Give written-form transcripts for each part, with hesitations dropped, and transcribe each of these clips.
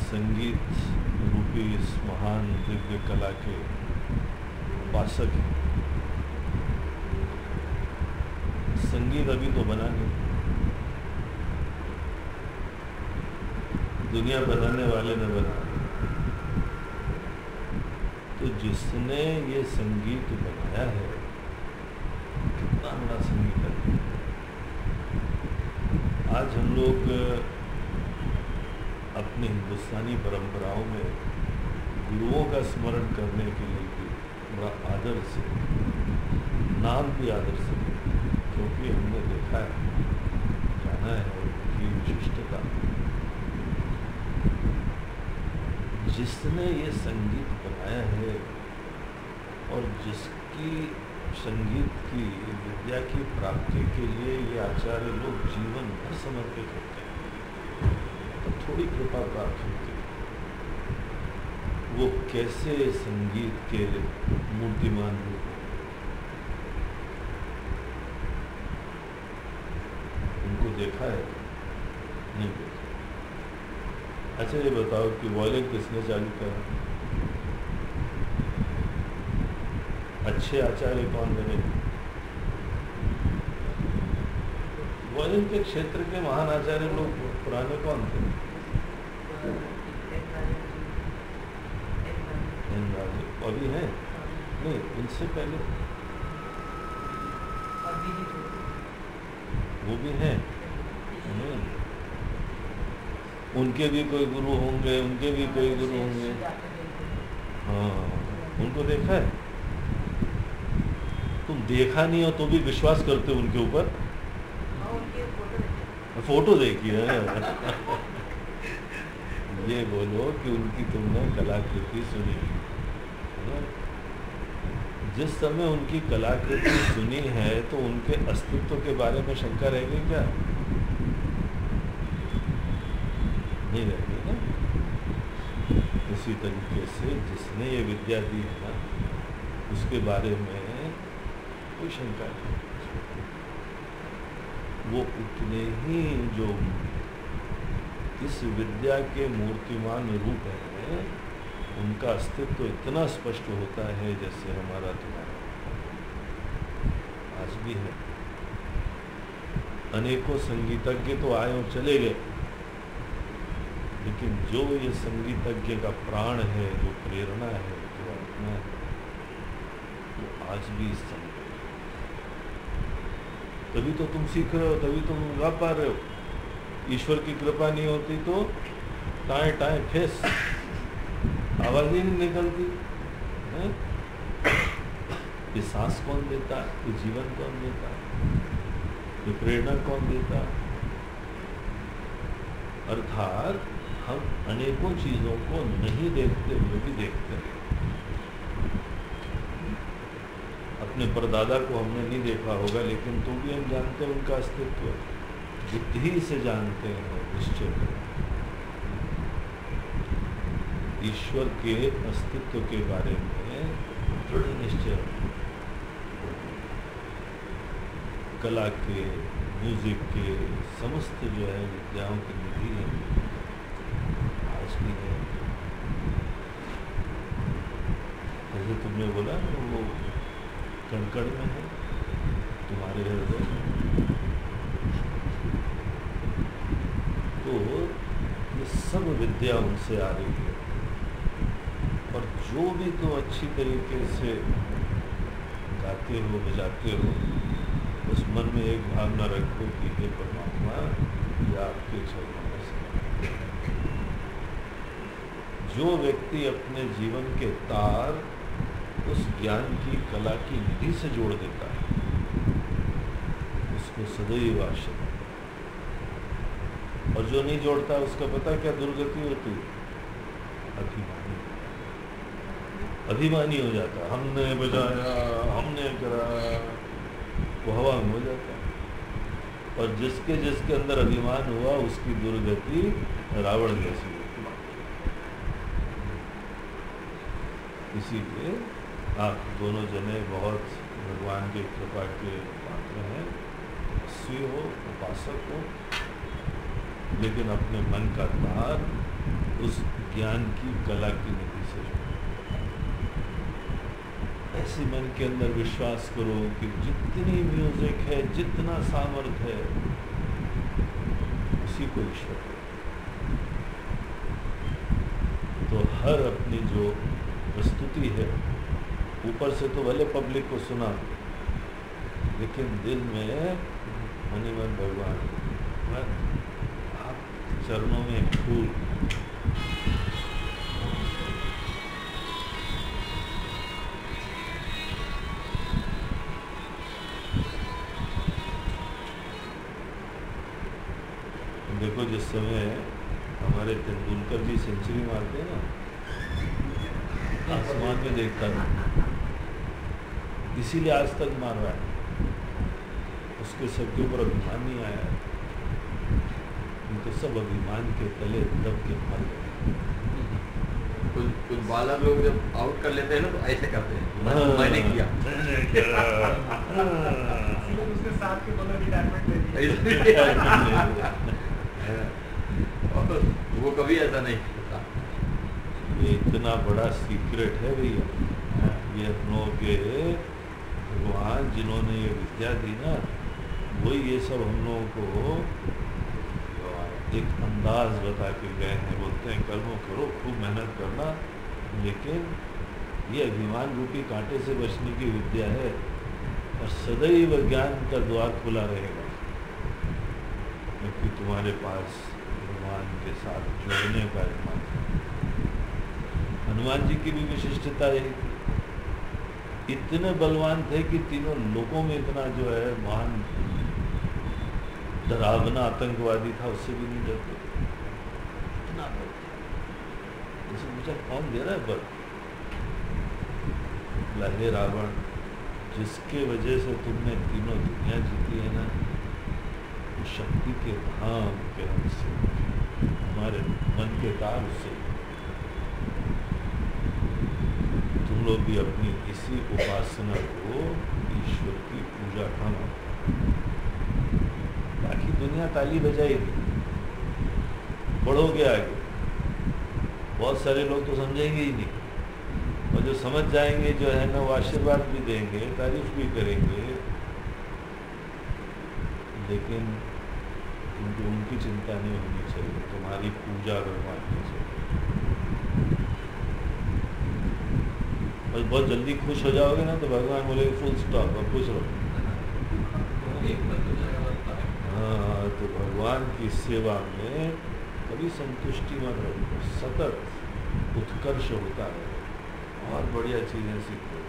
संगीत रूपी इस महान दिव्य कला के उपासक हैं। संगीत अभी तो बना नहीं, दुनिया बनाने वाले ने बनाया। तो जिसने ये संगीत बनाया है, कितना बड़ा संगीत है। आज हम लोग अपनी हिंदुस्तानी परंपराओं में गुरुओं का स्मरण करने के लिए भी बड़ा आदर से, नाम भी आदर से, क्योंकि हमने देखा है, जाना है उनकी विशिष्टता। जिसने ये संगीत बनाया है और जिसकी संगीत की विद्या की प्राप्ति के लिए ये आचार्य लोग जीवन भर समर्पित होते हैं, तो थोड़ी कृपा प्राप्त होती है। वो कैसे संगीत के मूर्तिमान रूप हैं, उनको देखा है? नहीं देखा। अच्छा ये बताओ कि वॉयलिन किसने चालू किया? अच्छे आचार्य कौन बने? वॉयलिन के क्षेत्र के महान आचार्य लोग पुराने कौन थे? अभी हैं? नहीं, इनसे पहले वो भी हैं। नहीं, उनके भी कोई गुरु होंगे, उनके भी कोई गुरु होंगे। हाँ, उनको देखा है? तुम देखा नहीं हो तो भी विश्वास करते हो उनके ऊपर? फोटो देखी है। ये बोलो कि उनकी तुमने कलाकृति सुनी है। जिस समय उनकी कलाकृति सुनी है तो उनके अस्तित्व के बारे में शंका रहेगी क्या? नहीं रहेगी ना। इसी तरीके से जिसने ये विद्या दी है ना, उसके बारे में कोई शंका नहीं। वो उतने ही जो इस विद्या के मूर्तिमान रूप है, उनका अस्तित्व इतना स्पष्ट होता है जैसे हमारा तुम्हारा आज भी है। अनेकों संगीतज्ञ तो आए और चले गए, लेकिन जो ये संगीतज्ञ का प्राण है, जो प्रेरणा है, जो आत्मा है, वो आज भी इस समय। तभी तो तुम सीख रहे हो, तभी तुम गा पा रहे हो। ईश्वर की कृपा नहीं होती तो टाए टाए फेस, आवाज ही नहीं निकलती है। ये सांस कौन देता, ये जीवन कौन देता, ये प्रेरणा कौन देता? अर्थात हम अनेकों चीजों को नहीं देखते हुए भी देखते हैं। अपने परदादा को हमने नहीं देखा होगा, लेकिन तो भी हम जानते हैं उनका अस्तित्व, बुद्धि से जानते हैं, निश्चय करें। ईश्वर के अस्तित्व के बारे में दृढ़ निश्चय। कला के, म्यूजिक के समस्त जो है विद्याओं की निधि है, आज भी है। जैसे तुमने बोला वो कण-कण में है, तुम्हारे हृदय में। तो ये सब विद्या उनसे आ रही है। और जो भी तुम अच्छी तरीके से गाते हो, बजाते हो, उस मन में एक भावना रखो कि हे परमात्मा, ये आपके चरणों में समर्पित है। जो व्यक्ति अपने जीवन के तार उस ज्ञान की, कला की निधि से जोड़ देता है, उसको सदैव आश्रय। और जो नहीं जोड़ता, उसका पता क्या दुर्गति होती? अभिमानी। अभिमानी हो जाता, हमने बजाया, हमने करा, वो हवा में हो जाता है। और जिसके जिसके अंदर अभिमान हुआ, उसकी दुर्गति रावण जैसी होती है। इसीलिए आप दोनों जने बहुत भगवान की कृपा के पात्र हैं, अस्वी हो, उपासक हो, लेकिन अपने मन का तार उस ज्ञान की कला की निधि से। ऐसे मन के अंदर विश्वास करो कि जितनी म्यूजिक है, जितना सामर्थ्य है, उसी को ईश्वर है। तो हर अपनी जो प्रस्तुति है, ऊपर से तो भले पब्लिक को सुना, लेकिन दिल में मनी मन भगवान, आप चरणों में एक फूल, देखो जिस समय हमारे तेंदुलकर जी सेंचुरी मारते हैं ना, आसमान में देखता नहीं, इसीलिए आज तक मार रहा है, उसके सर के ऊपर अभिमान नहीं आया है, नहीं तो सब अभिमान के तले दब के मर गए। कुछ बालर लोग जब आउट कर लेते हैं ना तो ऐसे करते हैं, मैंने किया उसके साथ के बॉलर रिटायरमेंट ले लिया। वो कभी ऐसा नहीं करता। ये इतना बड़ा सीक्रेट है भैया, ये हम लोगों के भगवान जिन्होंने ये विद्या दी ना, वही ये सब हम लोगों को एक अंदाज बता के गए हैं। बोलते हैं कर्मों करो, खूब मेहनत करना, लेकिन ये अभिमान रूपी कांटे से बचने की विद्या है, और सदैव ज्ञान का द्वार खुला रहेगा, क्योंकि तुम्हारे पास भगवान के साथ जुड़ने का अभिमान। हनुमान जी की भी विशिष्टता यही थी, इतने बलवान थे कि तीनों लोगों में इतना जो है महान डरावना आतंकवादी था, उससे भी नहीं डरते, इतना बल। जैसे मुझे कौन दे रहा है बल? लहे रावण, जिसके वजह से तुमने तीनों दुनिया जीती है ना, वो शक्ति के धाम के हमसे, हमारे मन के तार से। तुम लोग भी अपनी इसी उपासना को ईश्वर की पूजा का मानो। बाकी दुनिया ताली बजाएगी, बढ़ोगे आगे। बहुत सारे लोग तो समझेंगे ही नहीं, और जो समझ जाएंगे जो है ना, वो आशीर्वाद भी देंगे, तारीफ भी करेंगे, लेकिन उनको उनकी चिंता नहीं होनी चाहिए, तुम्हारी पूजा भगवान की चाहिए। बस बहुत जल्दी खुश हो जाओगे ना, तो भगवान बोलेगे फुल स्टॉप, अब खुश रहो। हाँ, तो भगवान की सेवा में कभी संतुष्टि मत रखो, सतत उत्कर्ष होता है, और बढ़िया चीज़ें सीखो।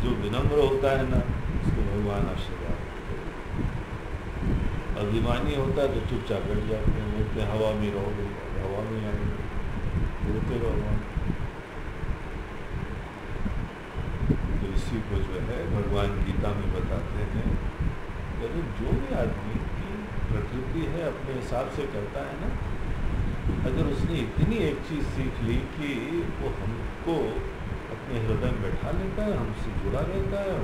जो विनम्र होता है ना, उसको भगवान आशीर्वाद देते हैं। अभिमानी होता है तो चुपचाप बैठ जाते हैं, बोलते हैं हवा में रहोगे, हवा में आएंगे, बोलते रहो। तो इसी को जो है भगवान गीता में बताते हैं, अरे जो भी आदमी की प्रकृति है अपने हिसाब से करता है ना, अगर उसने इतनी एक चीज़ सीख ली कि वो हमको अपने हृदय में बैठा लेता है, हमसे जुड़ा रहता है,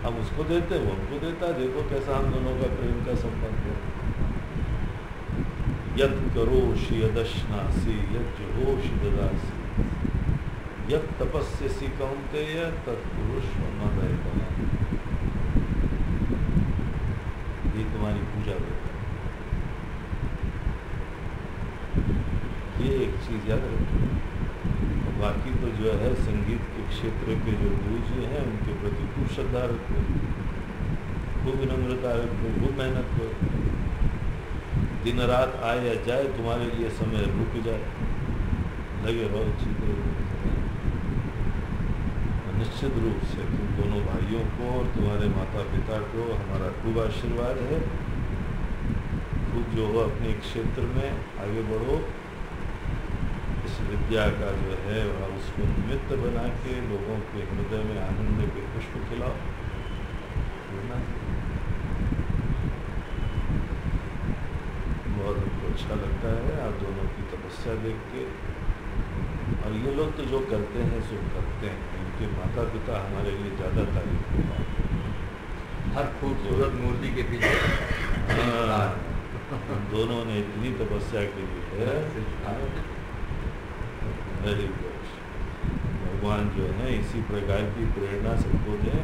हम उसको देते हैं, वो हमको देता है, देखो कैसा हम दोनों का प्रेम का संबंध है। यद करोषि यदश्नासि यज्जुहोषि ददासि यद तपस्यसि कौन्तेय तत्पुरुष मम दयिता। ये तुम्हारी पूजा होता है। ये एक चीज़ याद रखो। बाकी तो जो है संगीत के क्षेत्र के जो गुरु जी हैं, उनके प्रति खूब श्रद्धा रखो, खूब विनम्रता रखो, खूब मेहनत करो। दिन रात आए या जाए, तुम्हारे लिए समय रुक जाए, लगे रहो चीज़ें। निश्चित रूप से तुम दोनों भाइयों को और तुम्हारे माता पिता को हमारा खूब आशीर्वाद है। खूब जो हो अपने क्षेत्र में आगे बढ़ो, इस विद्या का जो है वह उसको निमित्त बना के लोगों के हृदय में आनंद के पुष्प खिलाओ। बहुत हमको अच्छा लगता है आप दोनों की तपस्या देख के। और ये लोग तो जो करते हैं सो करते हैं, इनके माता पिता हमारे लिए ज़्यादा तारीफ होगा। हर खूबसूरत मूर्ति के पीछे दोनों ने इतनी तपस्या की है। Very good. भगवान जो है इसी प्रकार की प्रेरणा सबको दें।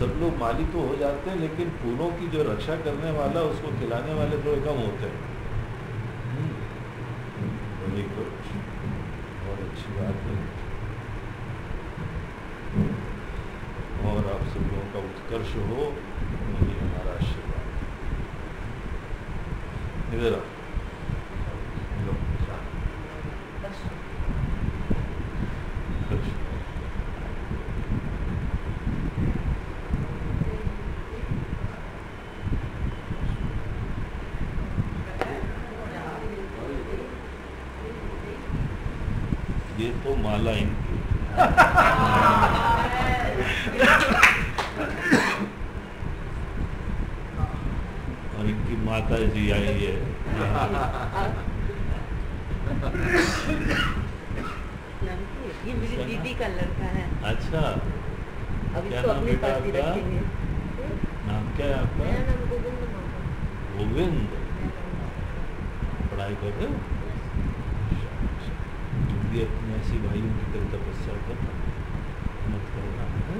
सब लोग माली तो हो जाते हैं, लेकिन फूलों की जो रक्षा करने वाला, उसको खिलाने वाले थोड़े कम होते हैं। वेरी गुड, बहुत अच्छी बात है। और आप सब लोगों का उत्कर्ष हो, यही हमारा आशीर्वाद। इधर आओ। ये तो माला इनकी और इनकी माता जी आई है। ये मेरी दीदी का लड़का है। अच्छा, अब क्या इसको नाम अपने बेटा पास ही आपका? रखेंगे। नाम क्या है आपका? मेरा नाम गोविंद माता। गोविंद। पढ़ाई कर रहे हो? ये अपने ऐसी भाइयों की तरह तपस्या करना मत करना है।